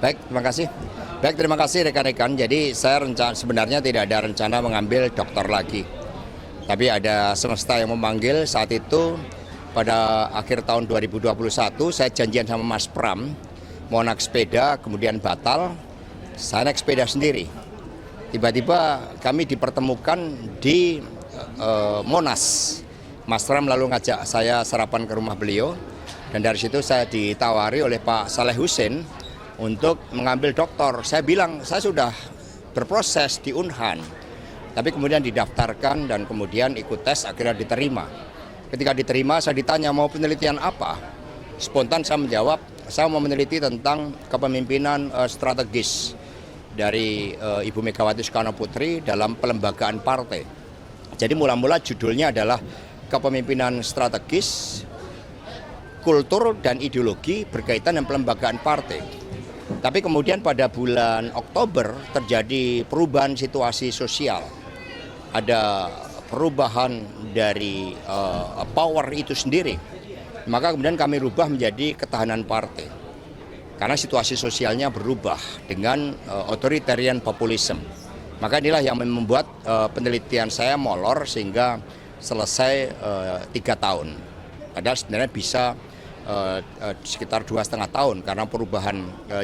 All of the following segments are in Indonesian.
Baik, terima kasih. Baik, terima kasih rekan-rekan. Jadi saya sebenarnya tidak ada rencana mengambil doktor lagi. Tapi ada semesta yang memanggil saat itu pada akhir tahun 2021 saya janjian sama Mas Pram mau naik sepeda, kemudian batal. Saya naik sepeda sendiri. Tiba-tiba kami dipertemukan di Monas. Mas Pram lalu ngajak saya sarapan ke rumah beliau. Dan dari situ saya ditawari oleh Pak Saleh Husin untuk mengambil doktor. Saya bilang saya sudah berproses di Unhan, tapi kemudian didaftarkan dan kemudian ikut tes, akhirnya diterima. Ketika diterima saya ditanya mau penelitian apa, spontan saya menjawab saya mau meneliti tentang kepemimpinan strategis dari Ibu Megawati Soekarno Putri dalam pelembagaan partai. Jadi mula-mula judulnya adalah kepemimpinan strategis, kultur dan ideologi berkaitan dengan pelembagaan partai. Tapi kemudian pada bulan Oktober terjadi perubahan situasi sosial. Ada perubahan dari power itu sendiri. Maka kemudian kami rubah menjadi ketahanan partai. Karena situasi sosialnya berubah dengan authoritarian populism. Maka inilah yang membuat penelitian saya molor sehingga selesai 3 tahun. Padahal sebenarnya bisa sekitar 2,5 tahun karena perubahan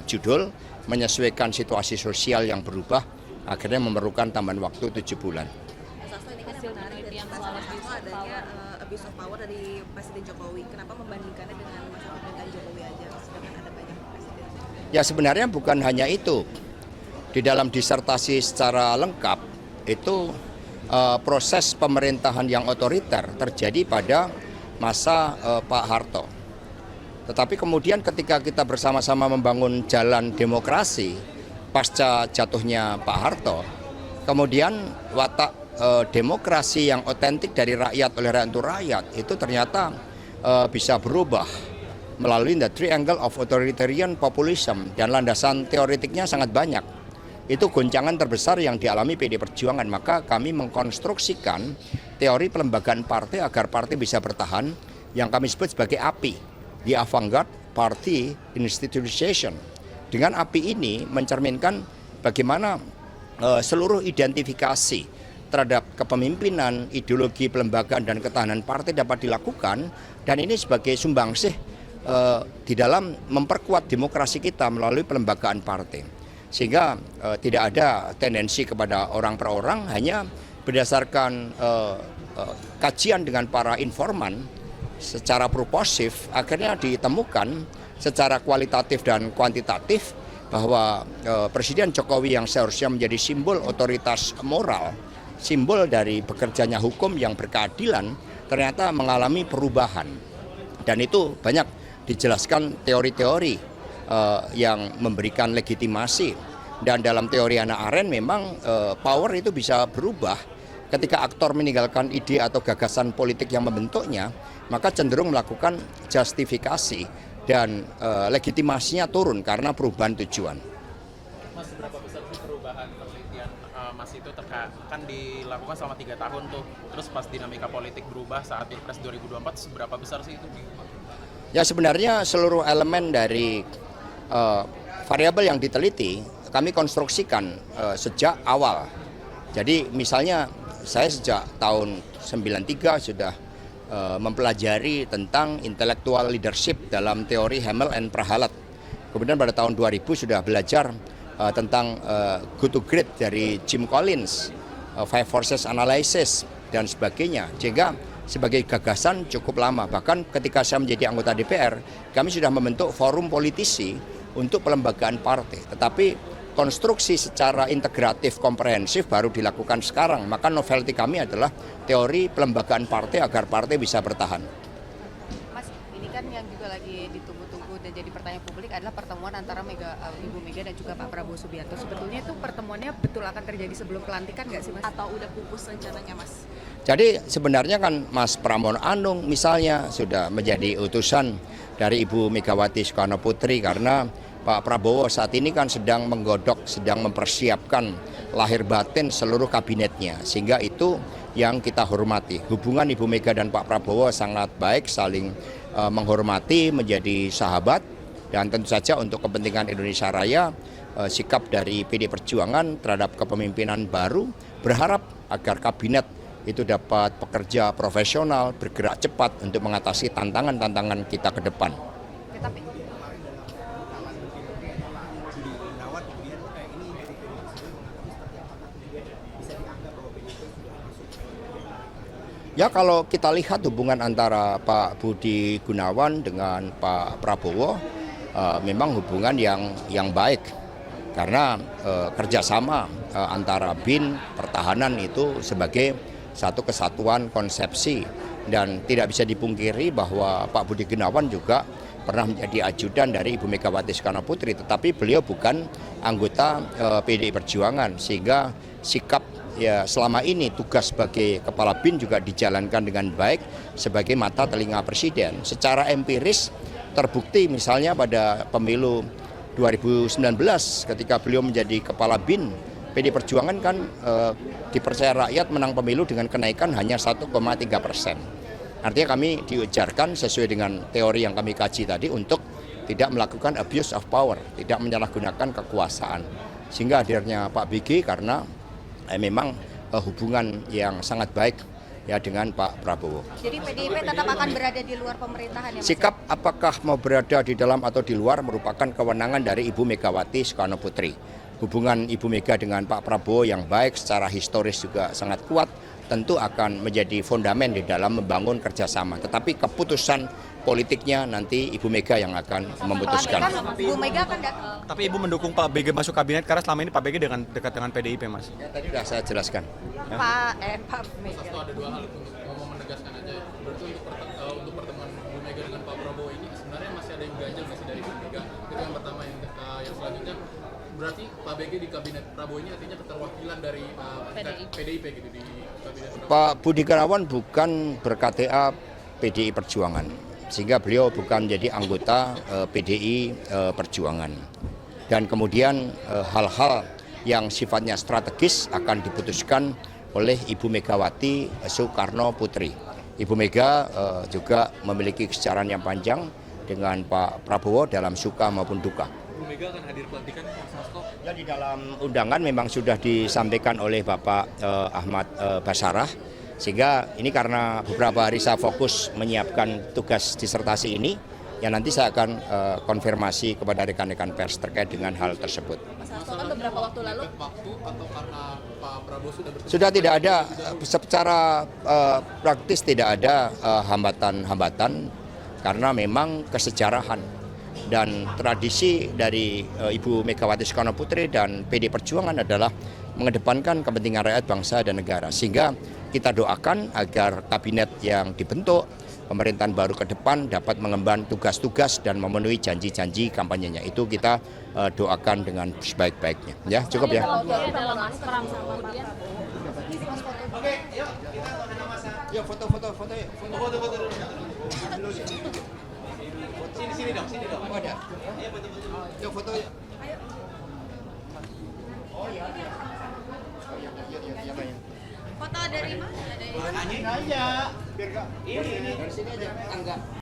judul menyesuaikan situasi sosial yang berubah akhirnya memerlukan tambahan waktu 7 bulan. Sasto, ini kan yang menarik dari salah satu adanya abuse of power dari Presiden Jokowi. Kenapa membandingkannya dengan masa pemerintahan Jokowi aja sedangkan ada banyak presiden? Ya sebenarnya bukan hanya itu. Di dalam disertasi secara lengkap itu proses pemerintahan yang otoriter terjadi pada masa Pak Harto. Tetapi kemudian ketika kita bersama-sama membangun jalan demokrasi pasca jatuhnya Pak Harto, kemudian watak demokrasi yang otentik dari rakyat oleh rakyat untuk rakyat itu ternyata bisa berubah melalui the triangle of authoritarian populism dan landasan teoretiknya sangat banyak. Itu goncangan terbesar yang dialami PD Perjuangan, maka kami mengkonstruksikan teori pelembagaan partai agar partai bisa bertahan yang kami sebut sebagai API. Di avant-garde party institutionalization. Dengan API ini mencerminkan bagaimana seluruh identifikasi terhadap kepemimpinan, ideologi, pelembagaan dan ketahanan partai dapat dilakukan, dan ini sebagai sumbangsih di dalam memperkuat demokrasi kita melalui pelembagaan partai. Sehingga tidak ada tendensi kepada orang per orang, hanya berdasarkan kajian dengan para informan secara proposif akhirnya ditemukan secara kualitatif dan kuantitatif bahwa Presiden Jokowi yang seharusnya menjadi simbol otoritas moral, simbol dari bekerjanya hukum yang berkeadilan, ternyata mengalami perubahan. Dan itu banyak dijelaskan teori-teori yang memberikan legitimasi. Dan dalam teori Hannah Arendt memang power itu bisa berubah. Ketika aktor meninggalkan ide atau gagasan politik yang membentuknya, maka cenderung melakukan justifikasi dan legitimasinya turun karena perubahan tujuan. Mas, seberapa besar sih perubahan penelitian Mas itu kan dilakukan selama 3 tahun tuh, terus pas dinamika politik berubah saat Pilpres 2024, seberapa besar sih itu? Ya sebenarnya seluruh elemen dari variabel yang diteliti kami konstruksikan sejak awal. Jadi misalnya saya sejak tahun 93 sudah mempelajari tentang intellectual leadership dalam teori Hamel and Prahalat. Kemudian pada tahun 2000 sudah belajar tentang Good to Great dari Jim Collins, Five Forces Analysis dan sebagainya. Sehingga sebagai gagasan cukup lama. Bahkan ketika saya menjadi anggota DPR, kami sudah membentuk forum politisi untuk pelembagaan partai. Tetapi konstruksi secara integratif komprehensif baru dilakukan sekarang. Maka novelty kami adalah teori pelembagaan partai agar partai bisa bertahan. Mas, ini kan yang juga lagi ditunggu-tunggu dan jadi pertanyaan publik adalah pertemuan antara Ibu Mega dan juga Pak Prabowo Subianto. Sebetulnya itu pertemuannya betul akan terjadi sebelum pelantikan nggak sih, Mas? Atau udah pupus rencananya, Mas? Jadi sebenarnya kan Mas Pramono Anung misalnya sudah menjadi utusan dari Ibu Megawati Soekarno Putri karena Pak Prabowo saat ini kan sedang menggodok, sedang mempersiapkan lahir batin seluruh kabinetnya. Sehingga itu yang kita hormati. Hubungan Ibu Mega dan Pak Prabowo sangat baik, saling menghormati, menjadi sahabat. Dan tentu saja untuk kepentingan Indonesia Raya, sikap dari PD Perjuangan terhadap kepemimpinan baru berharap agar kabinet itu dapat bekerja profesional, bergerak cepat untuk mengatasi tantangan-tantangan kita ke depan. Tapi Ya kalau kita lihat hubungan antara Pak Budi Gunawan dengan Pak Prabowo memang hubungan yang baik karena kerjasama antara BIN pertahanan itu sebagai satu kesatuan konsepsi dan tidak bisa dipungkiri bahwa Pak Budi Gunawan juga pernah menjadi ajudan dari Ibu Megawati Soekarno Putri, tetapi beliau bukan anggota PDI Perjuangan sehingga sikap ya selama ini tugas sebagai kepala BIN juga dijalankan dengan baik sebagai mata telinga presiden. Secara empiris terbukti misalnya pada pemilu 2019 ketika beliau menjadi kepala BIN, PD Perjuangan kan dipercaya rakyat menang pemilu dengan kenaikan hanya 1,3%. Artinya kami diujarkan sesuai dengan teori yang kami kaji tadi untuk tidak melakukan abuse of power, tidak menyalahgunakan kekuasaan. Sehingga hadirnya Pak BG karena memang hubungan yang sangat baik ya dengan Pak Prabowo. jadi PDIP tetap akan berada di luar pemerintahan ya Mas? Sikap apakah mau berada di dalam atau di luar merupakan kewenangan dari Ibu Megawati Soekarno Putri. Hubungan Ibu Mega dengan Pak Prabowo yang baik secara historis juga sangat kuat tentu akan menjadi fondamen di dalam membangun kerjasama. Tetapi keputusan politiknya nanti Ibu Mega yang akan memutuskan. Bu Mega akan datang. Tapi Ibu mendukung Pak BG masuk kabinet karena selama ini Pak BG dekat dengan PDIP, Mas. Ya, tadi sudah saya jelaskan. Ya. Pak Mega. Ada dua hal untuk mau menegaskan aja. Berarti untuk pertemuan Bu Mega dengan Pak Prabowo ini sebenarnya masih ada yang ganjil masih dari Bu Mega. Itu yang pertama, yang selanjutnya berarti Pak BG di kabinet Prabowo ini artinya keterwakilan dari PDIP gitu di kabinet Prabowo. Pak Budi Gunawan bukan ber-KTA PDI Perjuangan, sehingga beliau bukan menjadi anggota PDI Perjuangan. Dan kemudian hal-hal yang sifatnya strategis akan diputuskan oleh Ibu Megawati Soekarno Putri. Ibu Mega juga memiliki kesejarah yang panjang dengan Pak Prabowo dalam suka maupun duka. Bu Mega akan hadir pelantikan Mas Hasto. Ya, di dalam undangan memang sudah disampaikan oleh Bapak Ahmad Basarah, sehingga ini karena beberapa hari saya fokus menyiapkan tugas disertasi ini, ya nanti saya akan konfirmasi kepada rekan-rekan pers terkait dengan hal tersebut. Mas Hasto kan beberapa waktu lalu Waktu atau karena Pak Prabowo sudah bertemu? Sudah tidak ada, secara praktis tidak ada hambatan-hambatan karena memang kesejarahan dan tradisi dari Ibu Megawati Soekarno Putri dan PD Perjuangan adalah mengedepankan kepentingan rakyat, bangsa, dan negara. Sehingga kita doakan agar kabinet yang dibentuk, pemerintahan baru ke depan dapat mengemban tugas-tugas dan memenuhi janji-janji kampanyenya. Itu kita doakan dengan sebaik-baiknya. Ya, cukup ya. Yuk foto-foto. Sini dong. Oh, ada. Yuk foto. Ayo. Oh iya. foto dari mana? Tanya aja, biar ini. Dari sini aja, tangga.